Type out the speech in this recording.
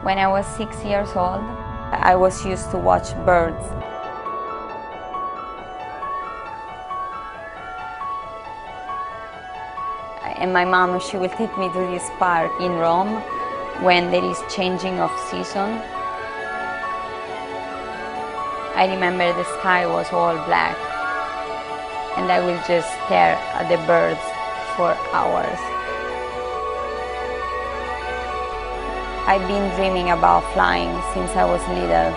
When I was 6 years old, I was used to watch birds. And my mom, she will take me to this park in Rome when there is changing of season. I remember the sky was all black, and I will just stare at the birds for hours. I've been dreaming about flying since I was little.